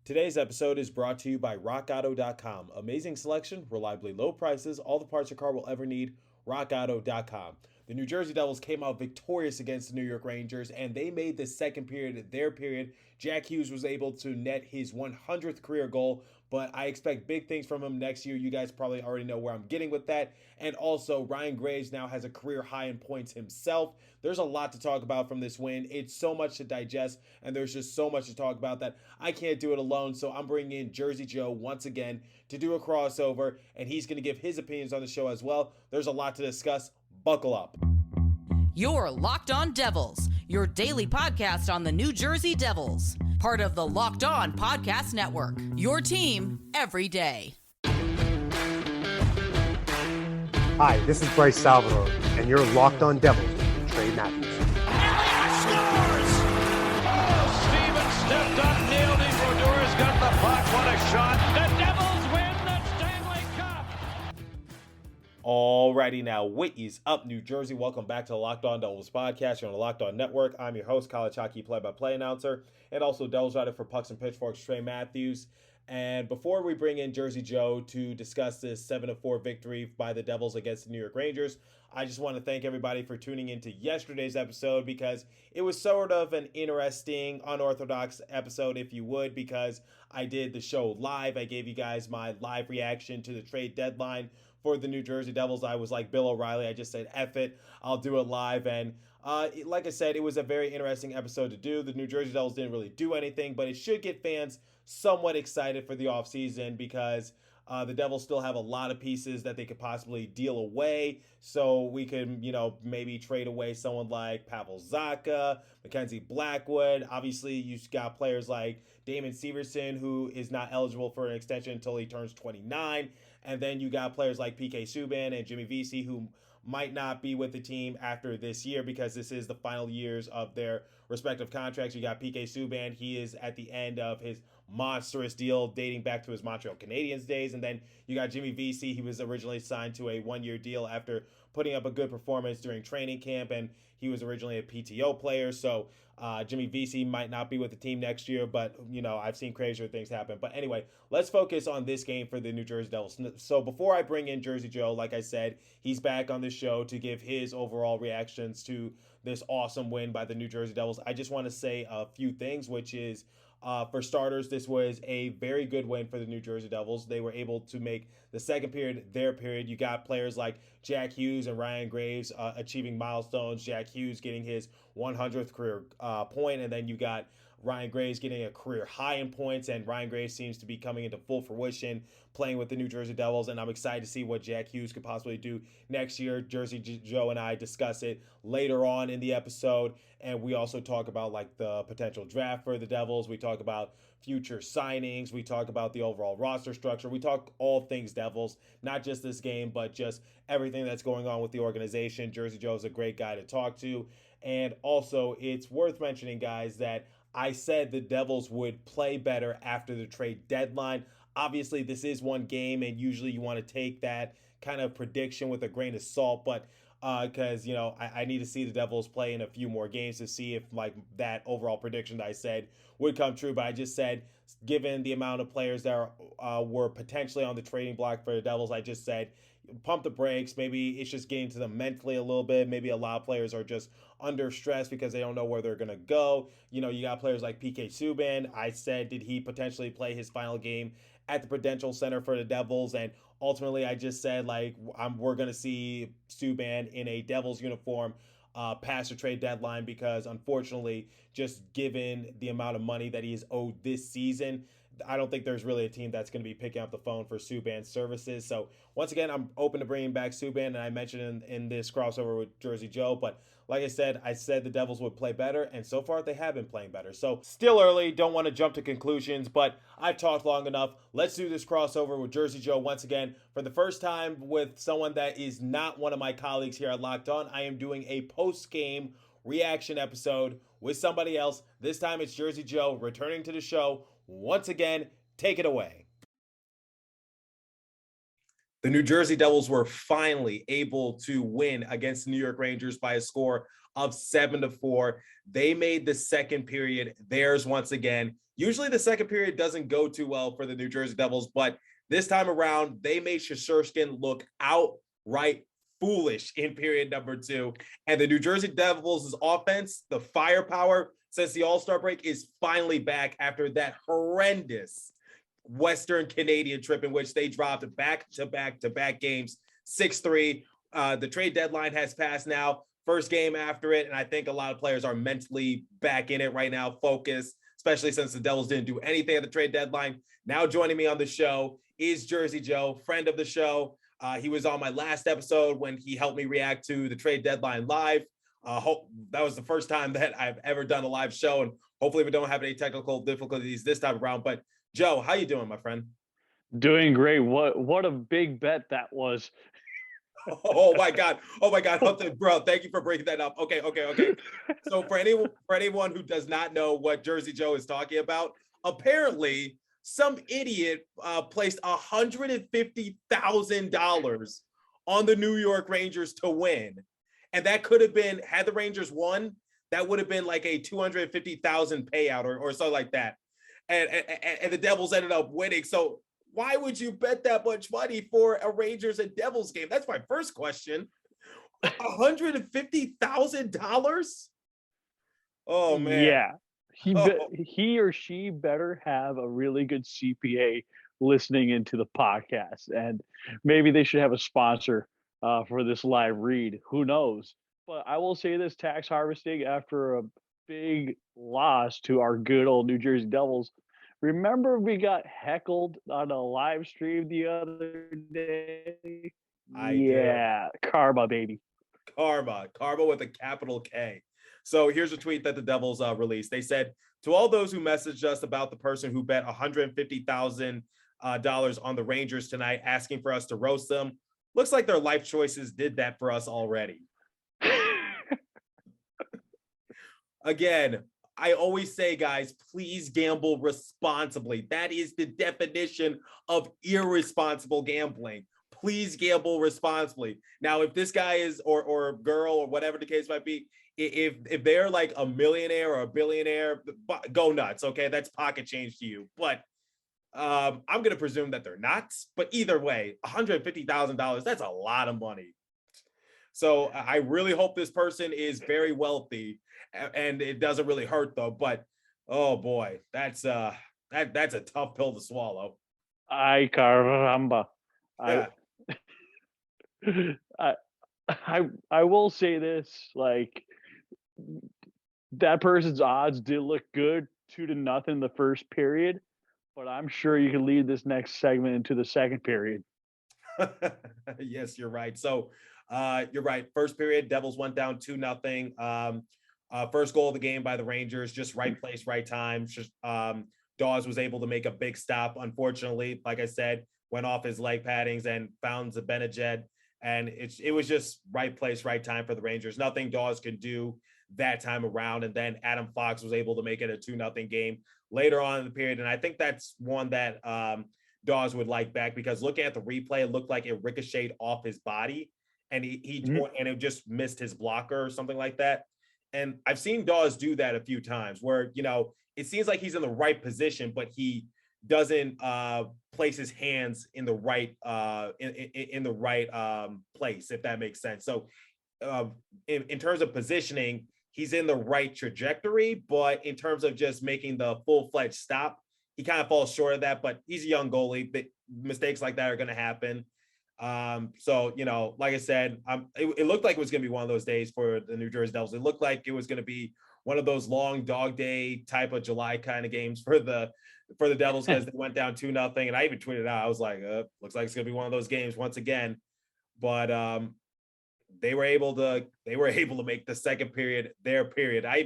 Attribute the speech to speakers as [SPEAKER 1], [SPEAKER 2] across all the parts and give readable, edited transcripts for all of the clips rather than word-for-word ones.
[SPEAKER 1] Today's episode is brought to you by RockAuto.com. Amazing selection, reliably low prices, all the parts your car will ever need. RockAuto.com. The New Jersey Devils came out victorious against the New York Rangers, and they made the second period their period. Jack Hughes was able to net his 100th career goal, but I expect big things from him next year. You guys probably already know where I'm getting with that. And also, Ryan Graves now has a career high in points himself. There's a lot to talk about from this win. It's so much to digest, and there's just so much to talk about that I can't do it alone. So I'm bringing in Jersey Joe once again to do a crossover, and he's going to give his opinions on the show as well. There's a lot to discuss. Buckle up.
[SPEAKER 2] You're Locked On Devils, your daily podcast on the New Jersey Devils, part of the Locked On Podcast Network, your team every day.
[SPEAKER 3] Hi, this is Bryce Salvador, and you're Locked On Devils with Trey Matthews.
[SPEAKER 4] Elliott scores! Oh, Steven stepped up, nailed it. Brodor's got the puck. What a shot. The Devils win the Stanley Cup.
[SPEAKER 1] Alrighty now, Whitney's up, New Jersey. Welcome back to the Locked On Devils podcast. You're on the Locked On Network. I'm your host, college hockey play-by-play announcer, and also Devils writer for Pucks and Pitchforks, Trey Matthews. And before we bring in Jersey Joe to discuss this 7-4 victory by the Devils against the New York Rangers, I just want to thank everybody for tuning into yesterday's episode because it was sort of an interesting, unorthodox episode, if you would, because I did the show live. I gave you guys my live reaction to the trade deadline for the New Jersey Devils. I was like Bill O'Reilly. I just said, F it, I'll do it live. And like I said, it was a very interesting episode to do. The New Jersey Devils didn't really do anything, but it should get fans somewhat excited for the offseason because the Devils still have a lot of pieces that they could possibly deal away. So we could, maybe trade away someone like Pavel Zacha, Mackenzie Blackwood. Obviously, you've got players like Damon Severson, who is not eligible for an extension until he turns 29. And then you got players like PK Subban and Jimmy Vesey, who might not be with the team after this year because this is the final years of their respective contracts. You got PK Subban. He is at the end of his monstrous deal dating back to his Montreal Canadiens days. And then you got Jimmy Vesey. He was originally signed to a one-year deal after putting up a good performance during training camp, and he was originally a PTO player. So Jimmy Vesey might not be with the team next year, but, I've seen crazier things happen. But anyway, let's focus on this game for the New Jersey Devils. So before I bring in Jersey Joe, like I said, he's back on the show to give his overall reactions to this awesome win by the New Jersey Devils. I just want to say a few things, which is, for starters, this was a very good win for the New Jersey Devils. They were able to make the second period their period. You got players like Jack Hughes and Ryan Graves achieving milestones. Jack Hughes getting his 100th career point, and then you got Ryan Graves getting a career high in points, and Ryan Graves seems to be coming into full fruition playing with the New Jersey Devils, and I'm excited to see what Jack Hughes could possibly do next year. Jersey Joe and I discuss it later on in the episode, and we also talk about like the potential draft for the Devils. We talk about future signings. We talk about the overall roster structure. We talk all things Devils, not just this game, but just everything that's going on with the organization. Jersey Joe is a great guy to talk to, and also it's worth mentioning, guys, that I said the Devils would play better after the trade deadline. Obviously, this is one game, and usually you want to take that kind of prediction with a grain of salt, but because, I need to see the Devils play in a few more games to see if, like, that overall prediction that I said would come true. But I just said, given the amount of players that were potentially on the trading block for the Devils, I just said, pump the brakes. Maybe it's just getting to them mentally a little bit. Maybe a lot of players are just under stress because they don't know where they're going to go. You got players like PK Subban. I said, did he potentially play his final game at the Prudential Center for the Devils? And ultimately, I just said, we're going to see Subban in a Devils uniform past the trade deadline because, unfortunately, just given the amount of money that he is owed this season, I don't think there's really a team that's going to be picking up the phone for Subban's services. So once again, I'm open to bringing back Subban, and I mentioned in this crossover with Jersey Joe, but like I said the Devils would play better, and so far they have been playing better. So still early, don't want to jump to conclusions, but I've talked long enough. Let's do this crossover with Jersey Joe once again. For the first time with someone that is not one of my colleagues here at Locked On, I am doing a post-game reaction episode with somebody else. This time it's Jersey Joe returning to the show. Once again, take it away. The New Jersey Devils were finally able to win against the New York Rangers by a score of 7-4. They made the second period theirs once again. Usually the second period doesn't go too well for the New Jersey Devils, but this time around, they made Shesterkin look outright foolish in period number 2. And the New Jersey Devils' offense, the firepower since the All-Star break, is finally back after that horrendous Western Canadian trip in which they dropped back-to-back games, 6-3. The trade deadline has passed now. First game after it, and I think a lot of players are mentally back in it right now, focused, especially since the Devils didn't do anything at the trade deadline. Now joining me on the show is Jersey Joe, friend of the show. He was on my last episode when he helped me react to the trade deadline live. Hope that was the first time that I've ever done a live show, and hopefully we don't have any technical difficulties this time around. But Joe, how you doing, my friend?
[SPEAKER 5] Doing great. What a big bet that was.
[SPEAKER 1] Oh my God. Bro, thank you for breaking that up. Okay. So for anyone who does not know what Jersey Joe is talking about, apparently some idiot placed $150,000 on the New York Rangers to win. And that could have been, had the Rangers won, that would have been like a $250,000 payout or something like that. And the Devils ended up winning. So why would you bet that much money for a Rangers and Devils game? That's my first question. $150,000? Oh man.
[SPEAKER 5] Yeah. He or she better have a really good CPA listening into the podcast, and maybe they should have a sponsor for this live read. Who knows? But I will say this: tax harvesting after a big loss to our good old New Jersey Devils. Remember, we got heckled on a live stream the other day. Yeah, karma, baby.
[SPEAKER 1] Karma with a capital K. So here's a tweet that the Devils released. They said, to all those who messaged us about the person who bet $150,000 on the Rangers tonight, asking for us to roast them, looks like their life choices did that for us already. Again, I always say, guys, please gamble responsibly. That is the definition of irresponsible gambling. Please gamble responsibly. Now, if this guy is or girl or whatever the case might be, if they're like a millionaire or a billionaire, go nuts. Okay, that's pocket change to you. But I'm going to presume that they're not. But either way, $150,000, that's a lot of money. So I really hope this person is very wealthy, and it doesn't really hurt though. But oh boy, that's a tough pill to swallow.
[SPEAKER 5] Ay caramba.
[SPEAKER 1] Yeah.
[SPEAKER 5] I will say this, like, that person's odds did look good, 2-0 the first period, but I'm sure you can lead this next segment into the second period.
[SPEAKER 1] Yes, you're right. So you're right. First period, Devils went down 2-0. First goal of the game by the Rangers, just right place, right time. Dawes was able to make a big stop. Unfortunately, like I said, went off his leg paddings and found Zibanejad. And it was just right place, right time for the Rangers. Nothing Dawes could do that time around. And then Adam Fox was able to make it a 2-0 game later on in the period. And I think that's one that Dawes would like back, because looking at the replay, it looked like it ricocheted off his body and and it just missed his blocker or something like that. And I've seen Dawes do that a few times where, it seems like he's in the right position, but he doesn't place his hands in the right in the right place, if that makes sense. So in terms of positioning, he's in the right trajectory, but in terms of just making the full-fledged stop, he kind of falls short of that. But he's a young goalie, but mistakes like that are going to happen. So, like I said, it looked like it was going to be one of those days for the New Jersey Devils. It looked like it was going to be one of those long dog day type of July kind of games for the Devils, because they went down 2-0. And I even tweeted out, I was like, looks like it's going to be one of those games once again. But they were able to make the second period their period. I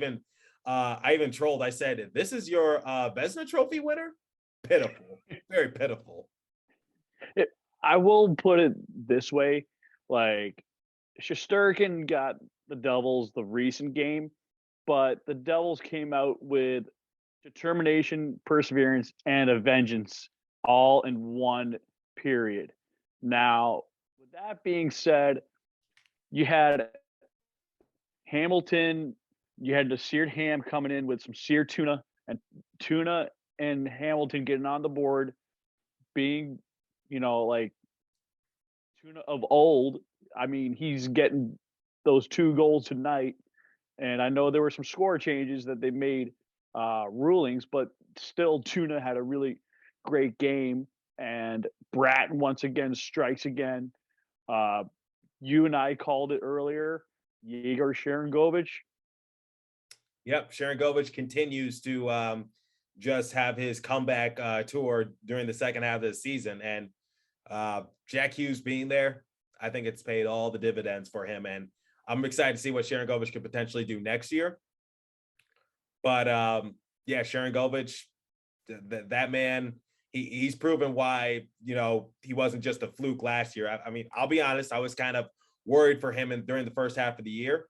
[SPEAKER 1] even trolled. I said, "This is your Vezina Trophy winner." Pitiful, very pitiful.
[SPEAKER 5] I will put it this way: like, Shesterkin got the Devils the recent game, but the Devils came out with determination, perseverance, and a vengeance all in one period. Now, with that being said, you had Hamilton, you had the seared ham coming in with some seared tuna, and Hamilton getting on the board, being, like tuna of old. I mean, he's getting those 2 goals tonight, and I know there were some score changes that they made rulings, but still, Tuna had a really great game, and Brat once again strikes again. Uh, you and I called it earlier. Igor Sharangovich.
[SPEAKER 1] Yep, Sharangovich continues to just have his comeback tour during the second half of the season, and Jack Hughes being there, I think it's paid all the dividends for him, and I'm excited to see what Sharangovich could potentially do next year. But yeah, Sharangovich, that man, he's proven why he wasn't just a fluke last year. I mean, I'll be honest, I was kind of worried for him during the first half of the year,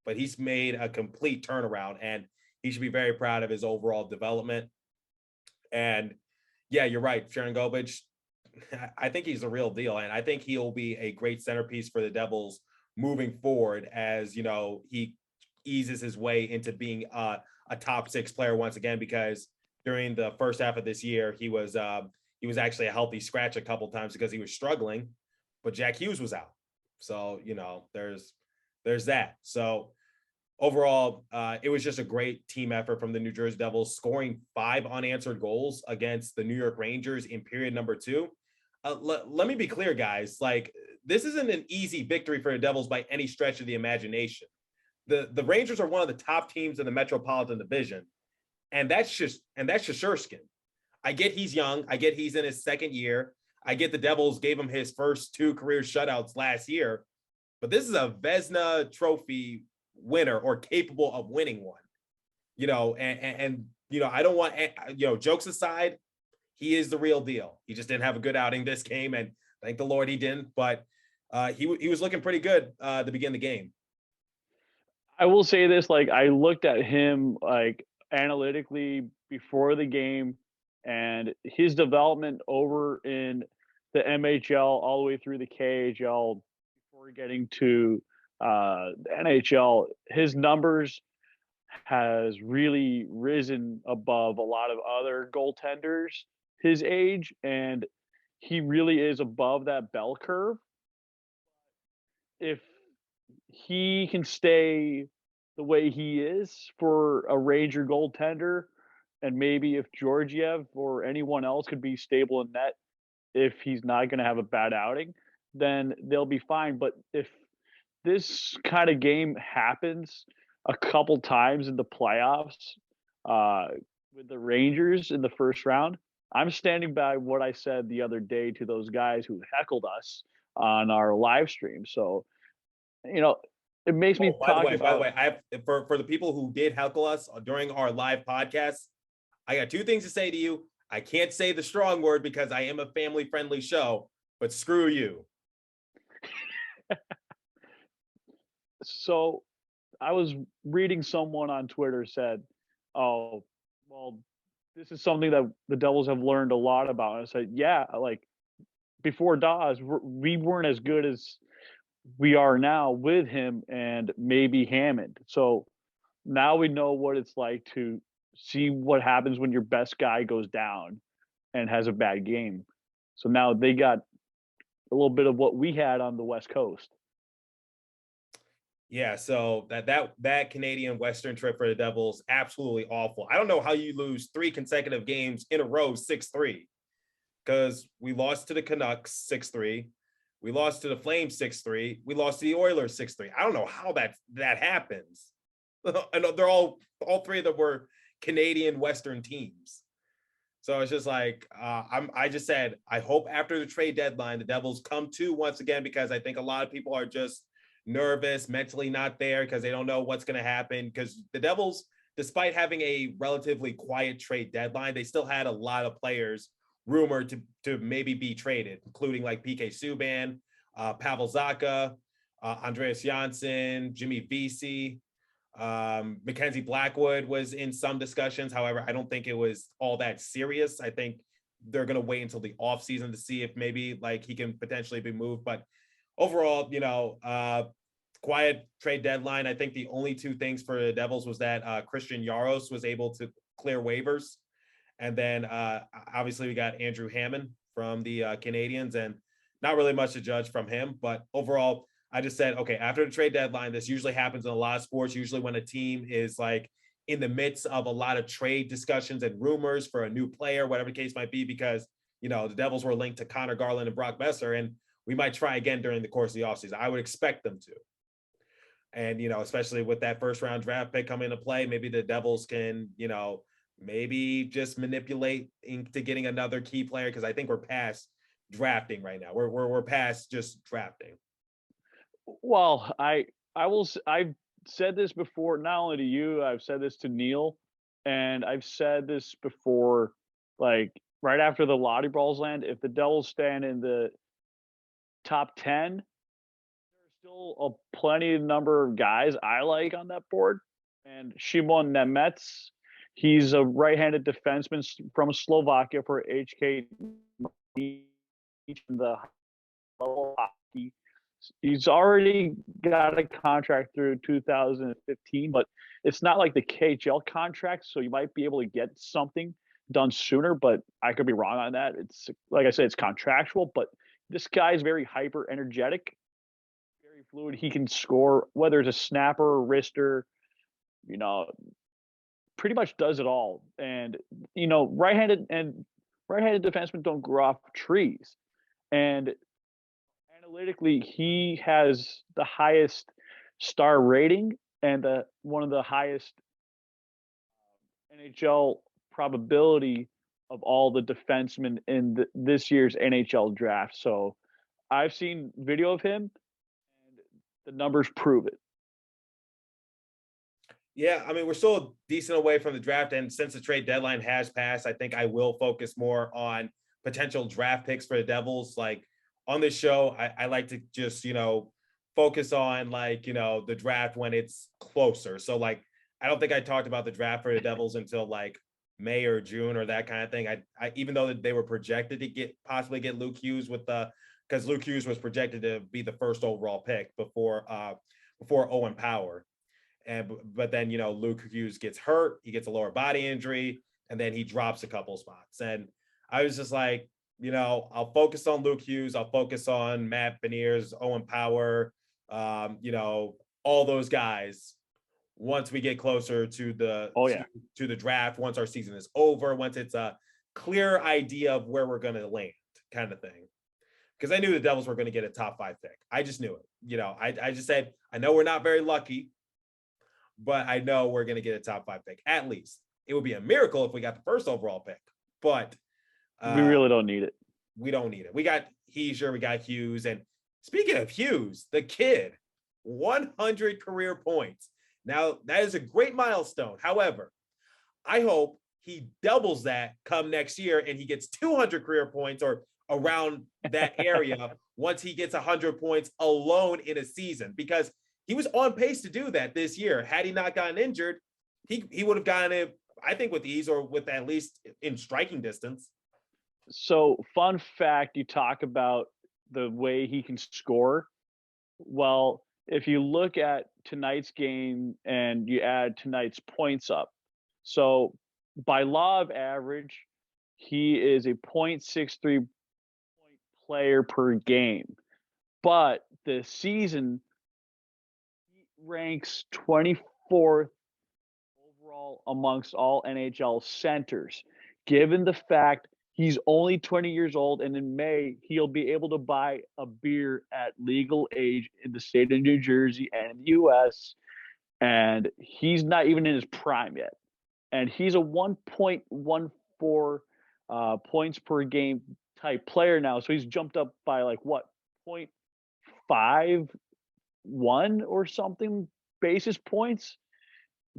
[SPEAKER 1] but he's made a complete turnaround, and he should be very proud of his overall development. And yeah, you're right, Sharangovich, I think he's a real deal, and I think he'll be a great centerpiece for the Devils moving forward as he eases his way into being a top 6 player once again, because during the first half of this year he was actually a healthy scratch a couple times because he was struggling, but Jack Hughes was out. So there's that. So overall, it was just a great team effort from the New Jersey Devils, scoring 5 unanswered goals against the New York Rangers in period number 2. Let me be clear, guys. Like, this isn't an easy victory for the Devils by any stretch of the imagination. The Rangers are one of the top teams in the Metropolitan Division, and that's Shesterkin. I get he's young. I get he's in his second year. I get the Devils gave him his first 2 career shutouts last year, but this is a Vezina Trophy winner, or capable of winning one. And I don't want jokes aside, he is the real deal. He just didn't have a good outing this game, and thank the Lord he didn't. But he was looking pretty good to begin the game.
[SPEAKER 5] I will say this, like, I looked at him like analytically before the game, and his development over in the MHL all the way through the KHL before getting to the NHL, his numbers has really risen above a lot of other goaltenders his age, and he really is above that bell curve. If he can stay the way he is for a Ranger goaltender, and maybe if Georgiev or anyone else could be stable in net, if he's not going to have a bad outing, then they'll be fine. But if this kind of game happens a couple times in the playoffs with the Rangers in the first round, I'm standing by what I said the other day to those guys who heckled us on our live stream. So, it makes me
[SPEAKER 1] By the way, I have, for the people who did heckle us during our live podcast, I got 2 things to say to you. I can't say the strong word because I am a family-friendly show, but screw you.
[SPEAKER 5] So I was reading someone on Twitter said, "Oh, well, this is something that the Devils have learned a lot about." And I said, "Yeah, like before Dawes, we weren't as good as we are now with him and maybe Hammond. So now we know what it's like to see what happens when your best guy goes down and has a bad game. So now they got a little bit of what we had on the West Coast."
[SPEAKER 1] Yeah, so that Canadian Western trip for the Devils, absolutely awful. I don't know how you lose 3 consecutive games in a row 6-3, because we lost to the Canucks 6-3, we lost to the Flames 6-3, we lost to the Oilers 6-3. I don't know how that happens. And they're all 3 of them were Canadian Western teams. So it's just like I just said, I hope after the trade deadline the Devils come to once again, because I think a lot of people are just nervous, mentally not there, because they don't know what's going to happen. Because the Devils, despite having a relatively quiet trade deadline, they still had a lot of players rumored to maybe be traded, including like PK Subban, Pavel Zacha, Andreas Janssen, Jimmy Vesey, Mackenzie Blackwood was in some discussions. However, I don't think it was all that serious. I think they're going to wait until the offseason to see if maybe like he can potentially be moved. But overall, quiet trade deadline. I think the only two things for the Devils was that Christian Yaros was able to clear waivers. And then obviously we got Andrew Hammond from the Canadiens, and not really much to judge from him. But overall, I just said, okay, after the trade deadline, this usually happens in a lot of sports, usually when a team is like in the midst of a lot of trade discussions and rumors for a new player, whatever the case might be, because, you know, the Devils were linked to Connor Garland and Brock Besser, and we might try again during the course of the offseason. I would expect them to. And, you know, especially with that first round draft pick coming into play, maybe the Devils can, you know, maybe just manipulate into getting another key player, because I think we're past drafting right now. We're past just drafting.
[SPEAKER 5] Well, I've said this before, not only to you, I've said this to Neil, and I've said this before, like right after the Lottie Balls land, if the Devils stand in the top 10, there's still a plenty number of guys I like on that board. And Shimon Nemets, he's a right-handed defenseman from Slovakia for HK in the hockey. He's already got a contract through 2015, but it's not like the KHL contract, so you might be able to get something done sooner, but I could be wrong on that. It's like I said, it's contractual, but this guy is very hyper energetic, very fluid. He can score, whether it's a snapper, wrister, you know, pretty much does it all. And, you know, right-handed defensemen don't grow off trees. And analytically, he has the highest star rating and one of the highest NHL probability of all the defensemen in this year's NHL draft. So I've seen video of him, and the numbers prove it.
[SPEAKER 1] Yeah, I mean, we're still a decent away from the draft, and since the trade deadline has passed, I think I will focus more on potential draft picks for the Devils. Like on this show, I like to just, you know, focus on like, you know, the draft when it's closer. So like, I don't think I talked about the draft for the Devils until like May or June or that kind of thing. I even though they were projected to possibly get Luke Hughes because Luke Hughes was projected to be the first overall pick before Owen Power. But then, you know, Luke Hughes gets hurt, he gets a lower body injury, and then he drops a couple spots. And I was just like, you know, I'll focus on Luke Hughes, I'll focus on Matt Beniers, Owen Power, you know, all those guys once we get closer to the draft, once our season is over, once it's a clear idea of where we're going to land, kind of thing. Because I knew the Devils were going to get a top 5 pick. I just knew it. You know, I just said, I know we're not very lucky, but I know we're going to get a top 5 pick. At least it would be a miracle if we got the first overall pick, but
[SPEAKER 5] we really don't need it.
[SPEAKER 1] We don't need it. We got Heischer, we got Hughes. And speaking of Hughes, the kid, 100 career points. Now that is a great milestone. However, I hope he doubles that come next year and he gets 200 career points or around that area once he gets 100 points alone in a season, because he was on pace to do that this year. Had he not gotten injured, he would have gotten it, I think, with ease or with at least in striking distance.
[SPEAKER 5] So, fun fact, you talk about the way he can score. Well, if you look at tonight's game and you add tonight's points up, so by law of average, he is a .63 point player per game. But the season ranks 24th overall amongst all NHL centers, given the fact he's only 20 years old, and in May, he'll be able to buy a beer at legal age in the state of New Jersey and in the U.S., and he's not even in his prime yet. And he's a 1.14 points per game type player now, so he's jumped up by like, what, 0.51 or something basis points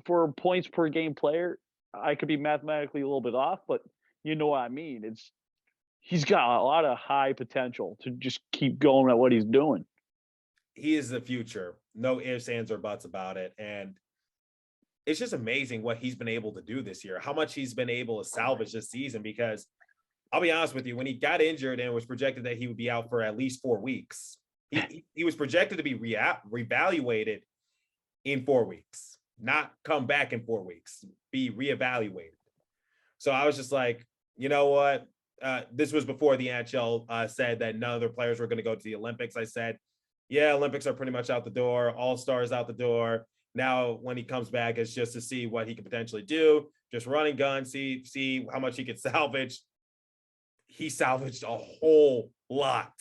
[SPEAKER 5] for points per game player. I could be mathematically a little bit off, but you know what I mean. He's got a lot of high potential to just keep going at what he's doing.
[SPEAKER 1] He is the future. No ifs, ands, or buts about it. And it's just amazing what he's been able to do this year, how much he's been able to salvage this season, because I'll be honest with you, when he got injured and it was projected that he would be out for at least 4 weeks, He was projected to be reevaluated in 4 weeks, not come back in 4 weeks, be reevaluated. So I was just like, you know what? This was before the NHL said that none of their players were going to go to the Olympics. I said, yeah, Olympics are pretty much out the door. All-Stars out the door. Now, when he comes back, it's just to see what he can potentially do. Just run and gun, see how much he could salvage. He salvaged a whole lot.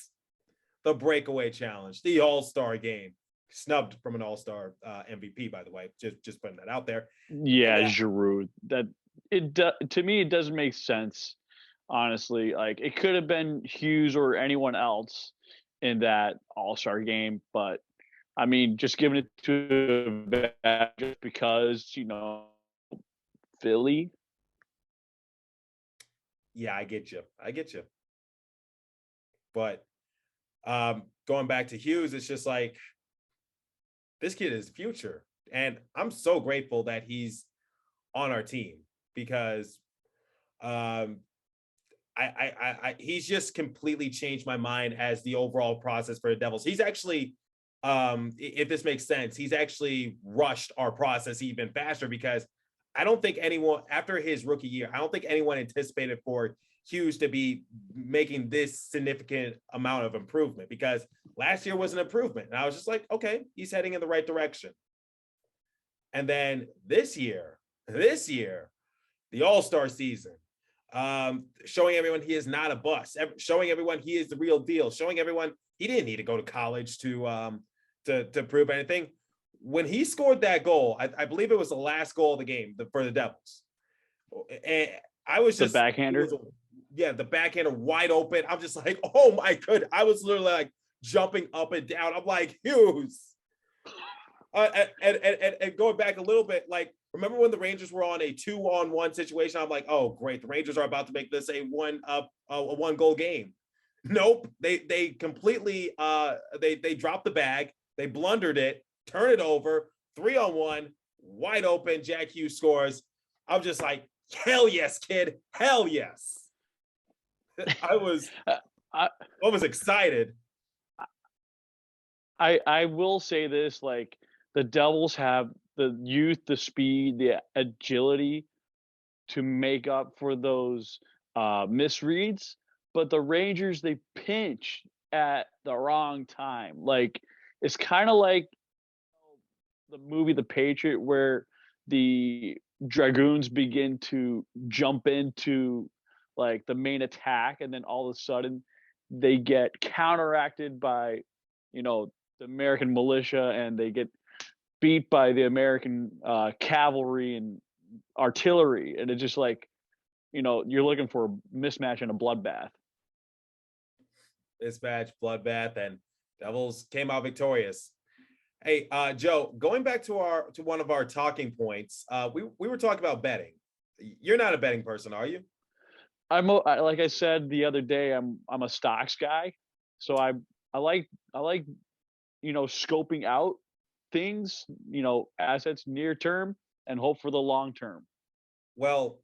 [SPEAKER 1] The breakaway challenge, the All-Star game, snubbed from an All-Star MVP, by the way. Just putting that out there.
[SPEAKER 5] Yeah, Giroud. To me, it doesn't make sense. Honestly, like it could have been Hughes or anyone else in that All-Star game, but I mean, just giving it to just because Philly.
[SPEAKER 1] Yeah, I get you. But going back to Hughes, it's just like this kid is future, and I'm so grateful that he's on our team because he's just completely changed my mind as the overall process for the Devils. He's actually, if this makes sense, he's actually rushed our process even faster because I don't think anyone, after his rookie year, I don't think anyone anticipated for Hughes to be making this significant amount of improvement because last year was an improvement. And I was just like, okay, he's heading in the right direction. And then this year, the All-Star season, showing everyone he is not a bust, showing everyone he is the real deal, showing everyone he didn't need to go to college to prove anything. When he scored that goal, I believe it was the last goal of the game for the Devils. And I was just
[SPEAKER 5] the backhander.
[SPEAKER 1] The backhander wide open. I'm just like, oh my goodness. I was literally like jumping up and down. I'm like, Hughes. And going back a little bit, like, remember when the Rangers were on a 2-on-1 situation? I'm like, oh, great. The Rangers are about to make this a one-goal game. Nope. They completely they dropped the bag. They blundered it, turn it over, 3-on-1, wide open. Jack Hughes scores. I'm just like, hell yes, kid. Hell yes. I was excited.
[SPEAKER 5] I will say this, like, the Devils have the youth, the speed, the agility to make up for those misreads, but the Rangers, they pinch at the wrong time. Like, it's kind of like the movie The Patriot, where the Dragoons begin to jump into like the main attack, and then all of a sudden they get counteracted by the American militia, and they get beat by the American cavalry and artillery, and it's just like you're looking for a mismatch and a bloodbath.
[SPEAKER 1] Mismatch, bloodbath, and Devils came out victorious. Hey, Joe, going back to one of our talking points, we were talking about betting. You're not a betting person, are you?
[SPEAKER 5] Like I said the other day, I'm a stocks guy, so I like scoping out things, assets near term, and hope for the long term.
[SPEAKER 1] Well,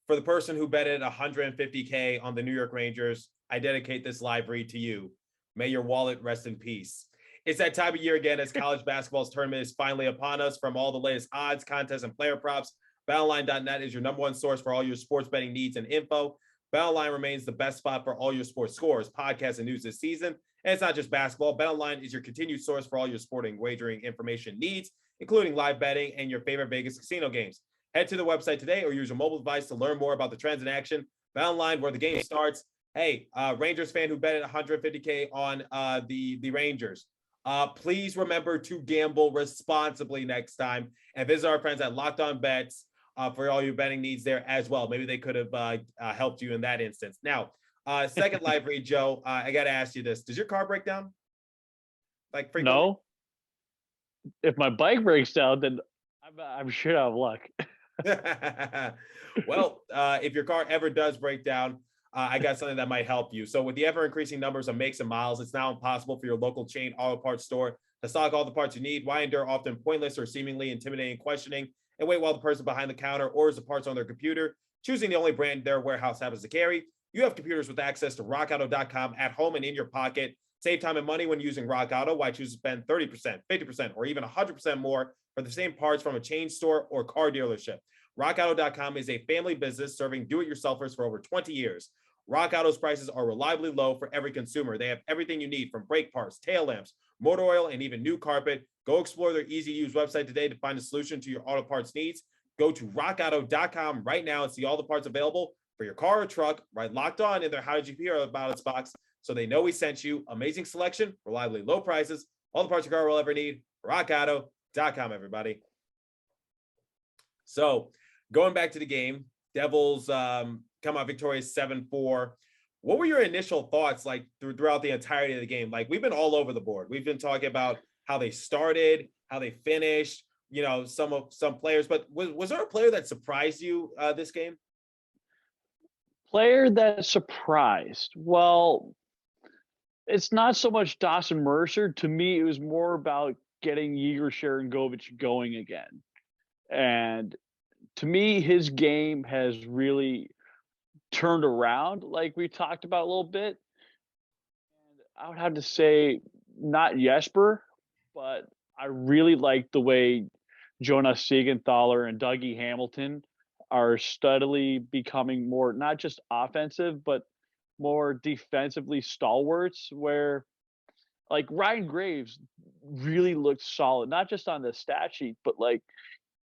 [SPEAKER 1] for the person who betted $150K on the New York Rangers, I dedicate this live read to you. May your wallet rest in peace. It's that time of year again as college basketball's tournament is finally upon us. From all the latest odds, contests, and player props, BetOnline.net is your number one source for all your sports betting needs and info. BetOnline remains the best spot for all your sports scores, podcasts, and news this season. And it's not just basketball. BetOnline is your continued source for all your sporting wagering information needs, including live betting and your favorite Vegas casino games. Head to the website today or use your mobile device to learn more about the trends in action. BetOnline, where the game starts. Hey, Rangers fan who betted $150K on the Rangers. Please remember to gamble responsibly next time, and visit our friends at Locked On Bets for all your betting needs there as well. Maybe they could have helped you in that instance. Now, second live read, Joe. I got to ask you this: does your car break down? Like frequently?
[SPEAKER 5] No. If my bike breaks down, then I'm shit out of luck.
[SPEAKER 1] Well, if your car ever does break down, I got something that might help you. So with the ever-increasing numbers of makes and models, it's now impossible for your local chain auto parts store to stock all the parts you need. Why endure often pointless or seemingly intimidating questioning and wait while the person behind the counter orders the parts on their computer, choosing the only brand their warehouse happens to carry? You have computers with access to rockauto.com at home and in your pocket. Save time and money when using Rock Auto. Why choose to spend 30%, 50%, or even 100% more for the same parts from a chain store or car dealership? RockAuto.com is a family business serving do-it-yourselfers for over 20 years. Rock Auto's prices are reliably low for every consumer. They have everything you need, from brake parts, tail lamps, motor oil, and even new carpet. Go explore their easy-to-use website today to find a solution to your auto parts needs. Go to rockauto.com right now and see all the parts available for your car or truck. Right, Locked On in their How Did You Hear About Us box, so they know we sent you. Amazing selection, reliably low prices, all the parts your car will ever need. RockAuto.com, everybody. So going back to the game, Devils come out victorious 7-4. What were your initial thoughts like throughout the entirety of the game? Like, we've been all over the board. We've been talking about how they started, how they finished, some players, but was there a player that surprised you this game?
[SPEAKER 5] Player that surprised. Well, it's not so much Dawson Mercer. To me, it was more about getting Igor Sharangovich going again. And to me, his game has really turned around, like we talked about a little bit. And I would have to say, not Jesper, but I really like the way Jonas Siegenthaler and Dougie Hamilton are steadily becoming more, not just offensive, but more defensively stalwarts, where like Ryan Graves really looked solid, not just on the stat sheet, but like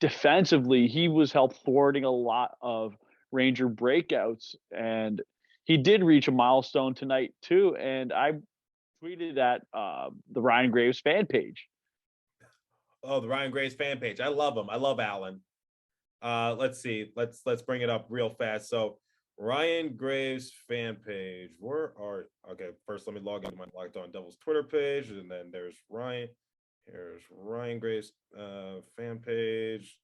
[SPEAKER 5] defensively, he was helped thwarting a lot of Ranger breakouts, and he did reach a milestone tonight too. And I tweeted at the Ryan Graves fan page.
[SPEAKER 1] Oh, the Ryan Graves fan page. I love him. I love Alan. Let's see. Let's bring it up real fast. So Ryan Graves fan page. Okay, first let me log into my Locked On Devils Twitter page, and then there's Ryan. Here's Ryan Graves fan page.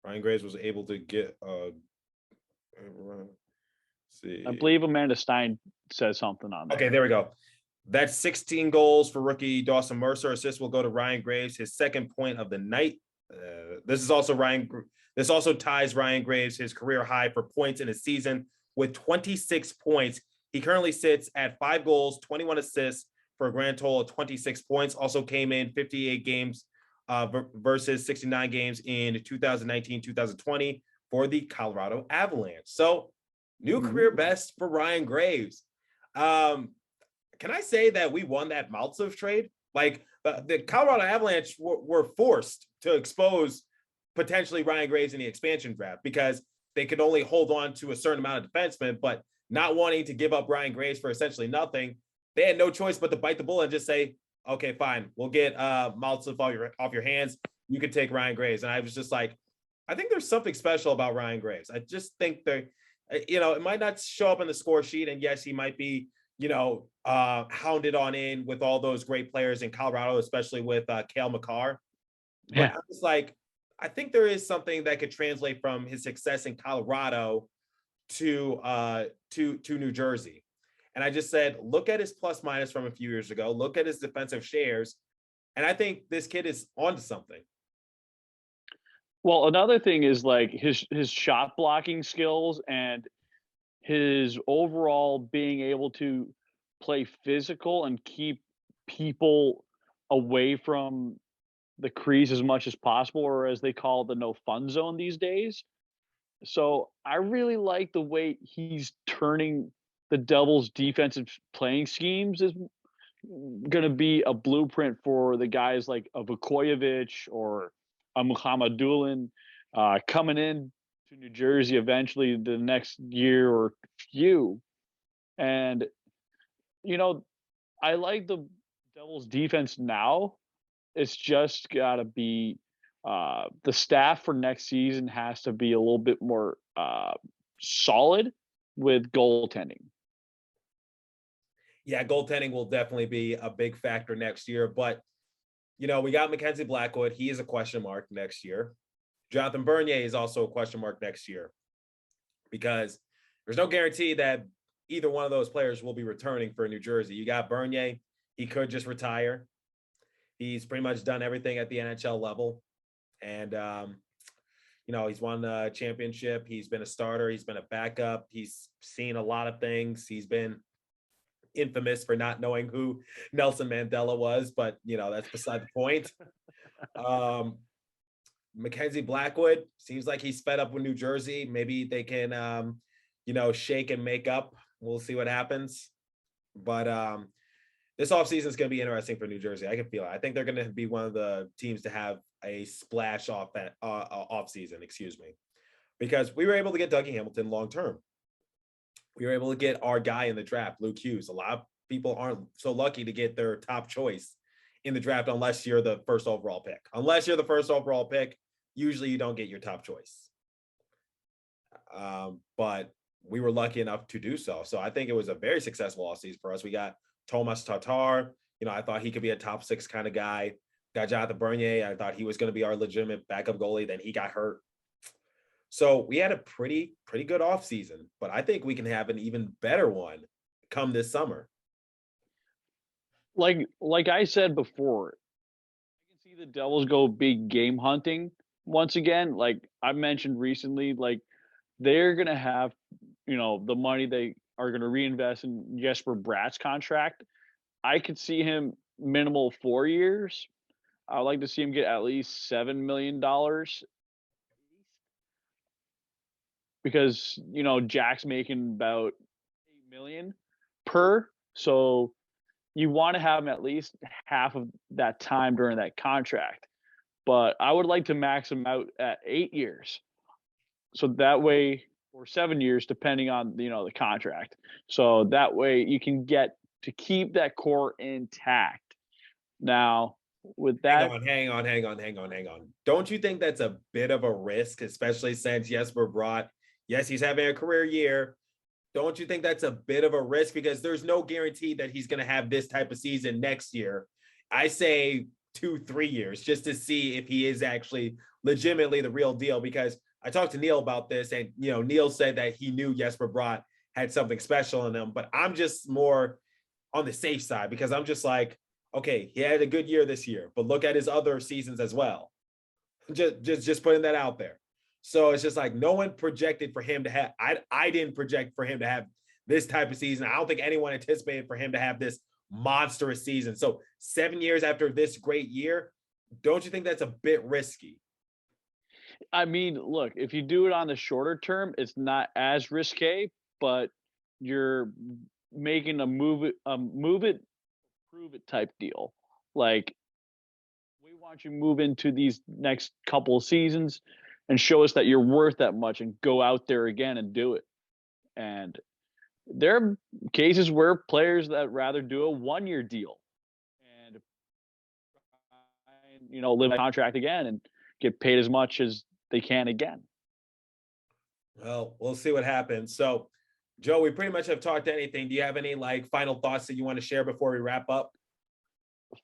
[SPEAKER 1] Ryan Graves was able to get see.
[SPEAKER 5] I believe Amanda Stein says something on that.
[SPEAKER 1] Okay, there we go. That's 16 goals for rookie Dawson Mercer. Assist will go to Ryan Graves, his second point of the night. This also ties Ryan Graves his career high for points in a season with 26 points. He currently sits at 5 goals, 21 assists for a grand total of 26 points. Also came in 58 games versus 69 games in 2019-2020 for the Colorado Avalanche. So new career best for Ryan Graves. Can I say that we won that Maltsev trade? Like the Colorado Avalanche were forced to expose potentially Ryan Graves in the expansion draft because they could only hold on to a certain amount of defensemen, but not wanting to give up Ryan Graves for essentially nothing. They had no choice but to bite the bullet and just say, okay, fine, we'll get Maltsev off your hands. You can take Ryan Graves. And I was just like, I think there's something special about Ryan Graves. I just think it might not show up in the score sheet. And yes, he might be, hounded on in with all those great players in Colorado, especially with Cale Makar.
[SPEAKER 5] Yeah.
[SPEAKER 1] But I was like, I think there is something that could translate from his success in Colorado to New Jersey. And I just said, look at his plus minus from a few years ago, look at his defensive shares. And I think this kid is onto something.
[SPEAKER 5] Well, another thing is like his shot blocking skills and his overall being able to play physical and keep people away from the crease as much as possible, or as they call the no fun zone these days. So I really like the way he's turning the Devils' defensive playing schemes is going to be a blueprint for the guys like a Vukojevic or a Muhammadulin coming in to New Jersey eventually the next year or few. And, I like the Devils defense now. It's just got to be the staff for next season has to be a little bit more solid with goaltending.
[SPEAKER 1] Yeah, goaltending will definitely be a big factor next year. But, we got Mackenzie Blackwood. He is a question mark next year. Jonathan Bernier is also a question mark next year because there's no guarantee that either one of those players will be returning for New Jersey. You got Bernier. He could just retire. He's pretty much done everything at the NHL level. And, He's won a championship. He's been a starter. He's been a backup. He's seen a lot of things. He's been infamous for not knowing who Nelson Mandela was, but that's beside the point. Mackenzie Blackwood seems like he's fed up with New Jersey. Maybe they can, shake and make up. We'll see what happens. But this offseason is going to be interesting for New Jersey. I can feel it. I think they're going to be one of the teams to have a splash offseason, because we were able to get Dougie Hamilton long term. We were able to get our guy in the draft, Luke Hughes. A lot of people aren't so lucky to get their top choice in the draft unless you're the first overall pick. Unless you're the first overall pick, usually you don't get your top choice. But we were lucky enough to do so. So I think it was a very successful offseason for us. We got Thomas Tatar. I thought he could be a top 6 kind of guy. Got Jonathan Bernier. I thought he was going to be our legitimate backup goalie. Then he got hurt. So we had a pretty good offseason, but I think we can have an even better one come this summer.
[SPEAKER 5] Like I said before, I can see the Devils go big game hunting once again. Like I mentioned recently, like they're going to have, the money they are going to reinvest in Jesper Bratt's contract. I could see him minimal 4 years. I would like to see him get at least $7 million. Because, Jack's making about $8 million per. So you want to have him at least half of that time during that contract. But I would like to max him out at 8 years. So that way, or 7 years, depending on, the contract. So that way you can get to keep that core intact. Now, with that.
[SPEAKER 1] Hang on. Don't you think that's a bit of a risk, especially since Jesper Bratt, yes, he's having a career year. Don't you think that's a bit of a risk? Because there's no guarantee that he's going to have this type of season next year. I say 2-3 years just to see if he is actually legitimately the real deal. Because I talked to Neil about this, and, Neil said that he knew Jesper Bratt had something special in him. But I'm just more on the safe side because I'm just like, okay, he had a good year this year, but look at his other seasons as well. Just putting that out there. So it's just like no one projected for him to have. I didn't project for him to have this type of season. I don't think anyone anticipated for him to have this monstrous season. So 7 years after this great year, don't you think that's a bit risky?
[SPEAKER 5] I mean, look, if you do it on the shorter term, it's not as risque, but you're making a move it, prove it type deal. Like, we want you to move into these next couple of seasons and show us that you're worth that much and go out there again and do it. And there are cases where players that rather do a 1-year deal and, live a contract again and get paid as much as they can again.
[SPEAKER 1] Well, we'll see what happens. So, Joe, we pretty much have talked anything. Do you have any final thoughts that you want to share before we wrap up?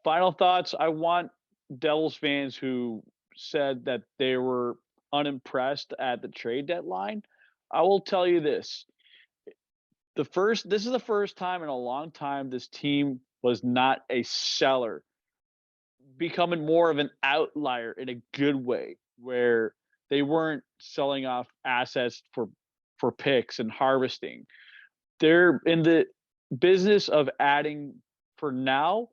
[SPEAKER 5] Final thoughts. I want Devils fans who said that they were unimpressed at the trade deadline. I will tell you this. This is the first time in a long time this team was not a seller, becoming more of an outlier in a good way, where they weren't selling off assets for picks and harvesting. They're in the business of adding for now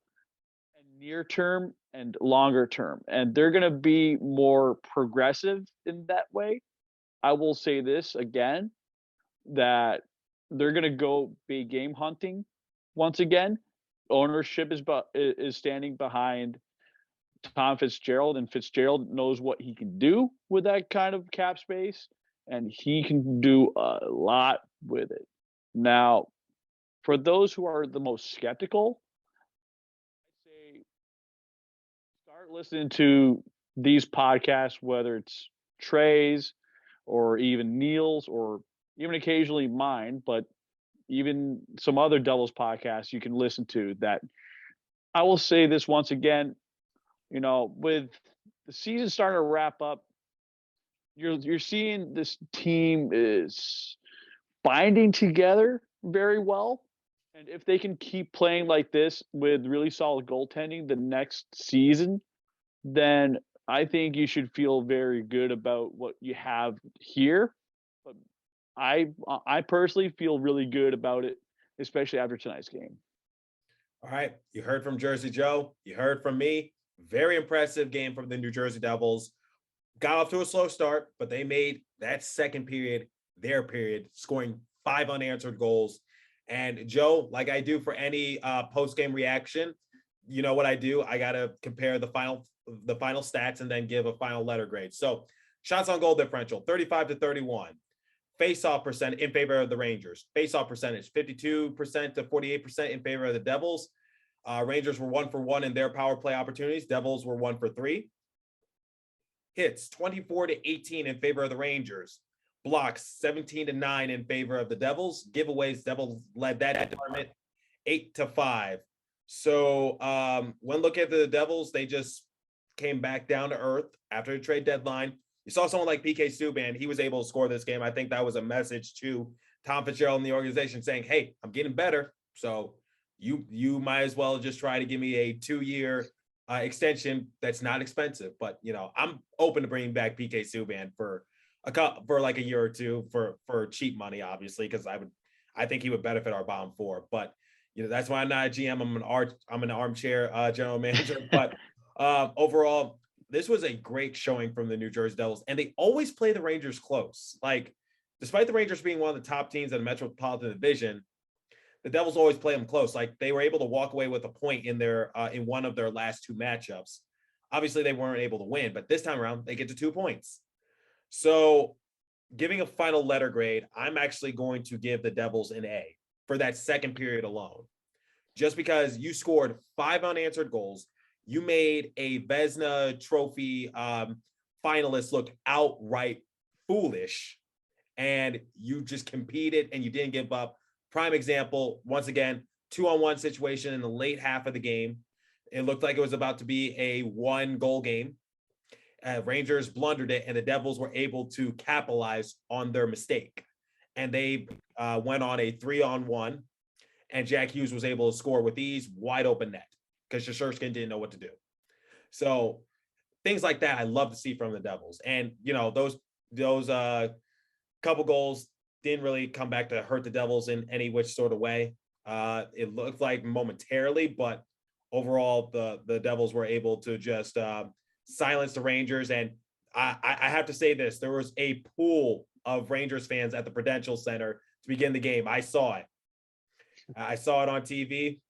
[SPEAKER 5] and near term and longer term. And they're going to be more progressive in that way. I will say this again, that they're going to go big game hunting once again. Ownership is standing behind Tom Fitzgerald, and Fitzgerald knows what he can do with that kind of cap space, and he can do a lot with it. Now, for those who are the most skeptical, I say start listening to these podcasts, whether it's Trey's or even Neil's or even occasionally mine, but even some other Devils podcasts you can listen to. That I will say this once again, with the season starting to wrap up, you're seeing this team is binding together very well. And if they can keep playing like this with really solid goaltending the next season, then I think you should feel very good about what you have here. But I personally feel really good about it, especially after tonight's game.
[SPEAKER 1] All right. You heard from Jersey Joe. You heard from me. Very impressive game from the New Jersey Devils. Got off to a slow start, but they made that second period their period, scoring 5 unanswered goals. And Joe, like I do for any post-game reaction, you know what I do? I gotta compare the final stats and then give a final letter grade. So shots on goal differential, 35-31. Face-off percent in favor of the Rangers. Face-off percentage, 52% to 48% in favor of the Devils. Rangers were 1 for 1 in their power play opportunities. Devils were 1 for 3. Hits, 24-18 in favor of the Rangers. Blocks, 17-9 in favor of the Devils. Giveaways, Devils led that department 8-5. So when looking at the Devils, they just came back down to earth after the trade deadline. You saw someone like PK Subban, he was able to score this game. I think that was a message to Tom Fitzgerald and the organization saying, hey, I'm getting better. So you might as well just try to give me a 2-year extension that's not expensive. But, I'm open to bringing back PK Subban for like a year or two for cheap money, obviously, because I think he would benefit our bottom four. But, that's why I'm not a GM. I'm an armchair general manager. But overall, this was a great showing from the New Jersey Devils, and they always play the Rangers close. Like, despite the Rangers being one of the top teams in the Metropolitan Division, the Devils always play them close. Like, they were able to walk away with a point in in one of their last 2 matchups. Obviously, they weren't able to win, but this time around, they get to 2 points. So, giving a final letter grade, I'm actually going to give the Devils an A for that second period alone, just because you scored 5 unanswered goals. You made a Vezina Trophy finalist look outright foolish, and you just competed and you didn't give up. Prime example, once again, 2-on-1 situation in the late half of the game. It looked like it was about to be a 1-goal game. Rangers blundered it, and the Devils were able to capitalize on their mistake. And they went on a 3-on-1, and Jack Hughes was able to score with ease, wide open net, because Shesterkin didn't know what to do. So things like that I love to see from the Devils. And, those couple goals didn't really come back to hurt the Devils in any which sort of way. It looked like momentarily, but overall the Devils were able to just silence the Rangers. And I have to say this, there was a pool of Rangers fans at the Prudential Center to begin the game. I saw it. I saw it on TV.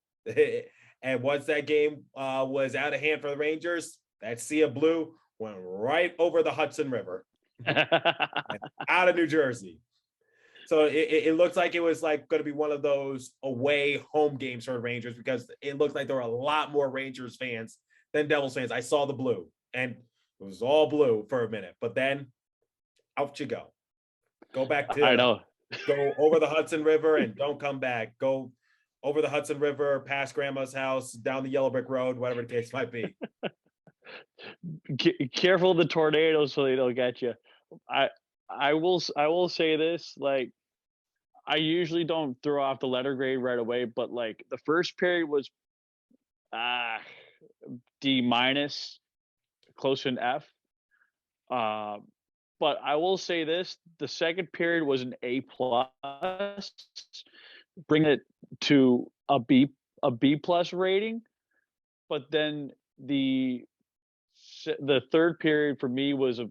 [SPEAKER 1] And once that game was out of hand for the Rangers, that sea of blue went right over the Hudson River out of New Jersey. So it looked like it was like going to be one of those away home games for the Rangers, because it looked like there were a lot more Rangers fans than Devils fans. I saw the blue, and it was all blue for a minute, but then out you go. Go back to go over the Hudson River and don't come back. Go over the Hudson River, past grandma's house, down the yellow brick road, whatever the case might be.
[SPEAKER 5] Careful of the tornadoes so they don't get you. I will say this, like, I usually don't throw off the letter grade right away, but like the first period was D-, close to an F. But I will say this, the second period was an A+, bring it to a B+ rating. But then the third period for me was a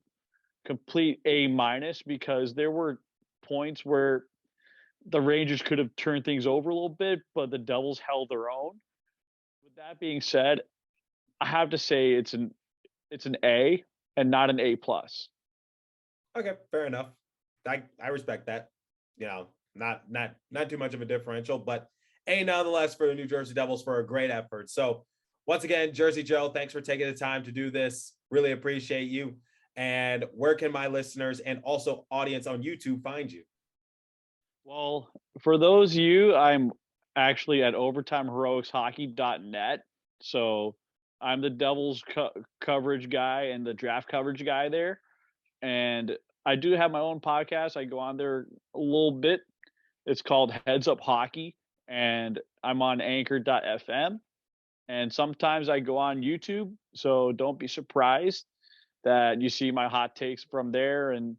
[SPEAKER 5] complete A-, because there were points where the Rangers could have turned things over a little bit, but the Devils held their own. With that being said, I have to say it's an A and not an A+.
[SPEAKER 1] Okay, fair enough. I respect that. Not too much of a differential, but A nonetheless for the New Jersey Devils for a great effort. So once again, Jersey Joe, thanks for taking the time to do this. Really appreciate you. And where can my listeners and also audience on YouTube find you?
[SPEAKER 5] Well, for those of you, I'm actually at overtimeheroicshockey.net. So I'm the Devils coverage guy and the draft coverage guy there. And I do have my own podcast. I go on there a little bit. It's called Heads Up Hockey, and I'm on anchor.fm. And sometimes I go on YouTube, so don't be surprised that you see my hot takes from there, and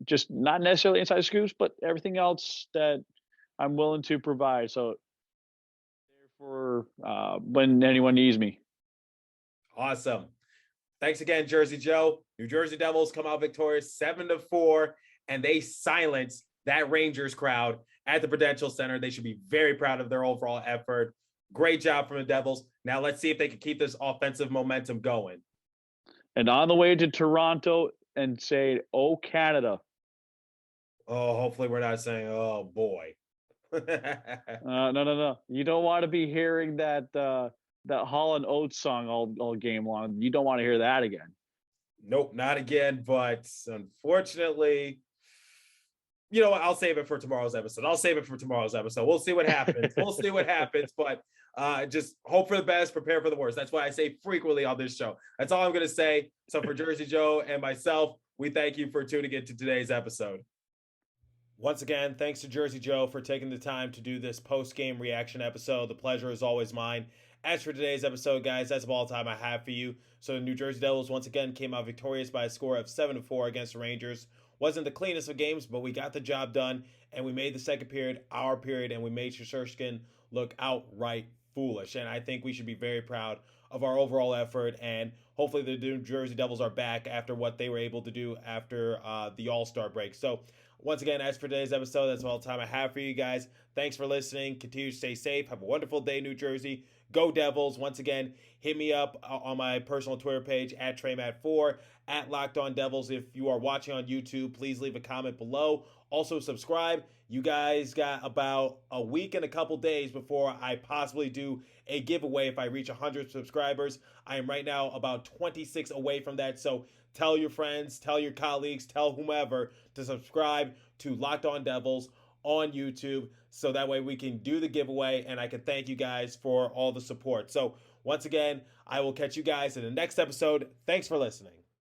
[SPEAKER 5] just not necessarily inside scoops, but everything else that I'm willing to provide. So therefore, when anyone needs me.
[SPEAKER 1] Awesome. Thanks again, Jersey Joe. New Jersey Devils come out victorious 7-4, and they silence that Rangers crowd at the Prudential Center. They should be very proud of their overall effort. Great job from the Devils. Now let's see if they can keep this offensive momentum going.
[SPEAKER 5] And on the way to Toronto and say, "Oh, Canada."
[SPEAKER 1] Oh, hopefully we're not saying, "Oh boy."
[SPEAKER 5] No. You don't want to be hearing that Hall and Oates song all game long. You don't want to hear that again.
[SPEAKER 1] Nope, not again. But unfortunately, you know what? I'll save it for tomorrow's episode. We'll see what happens. But just hope for the best, prepare for the worst. That's why I say frequently on this show. That's all I'm going to say. So for Jersey Joe and myself, we thank you for tuning into today's episode. Once again, thanks to Jersey Joe for taking the time to do this post-game reaction episode. The pleasure is always mine. As for today's episode, guys, that's all the time I have for you. So the New Jersey Devils once again came out victorious by a score of 7-4 against the Rangers. Wasn't the cleanest of games, but we got the job done, and we made the second period our period, and we made Shesterkin look outright foolish. And I think we should be very proud of our overall effort, and hopefully the New Jersey Devils are back after what they were able to do after the All-Star break. So once again, as for today's episode, that's all the time I have for you guys. Thanks for listening. Continue to stay safe. Have a wonderful day, New Jersey. Go Devils. Once again, hit me up on my personal Twitter page at TreyMatt4, at Locked On Devils. If you are watching on YouTube, please leave a comment below. Also, subscribe. You guys got about a week and a couple days before I possibly do a giveaway if I reach 100 subscribers. I am right now about 26 away from that, so tell your friends, tell your colleagues, tell whomever to subscribe to Locked On Devils on YouTube, so that way we can do the giveaway and I can thank you guys for all the support. So once again, I will catch you guys in the next episode. Thanks for listening.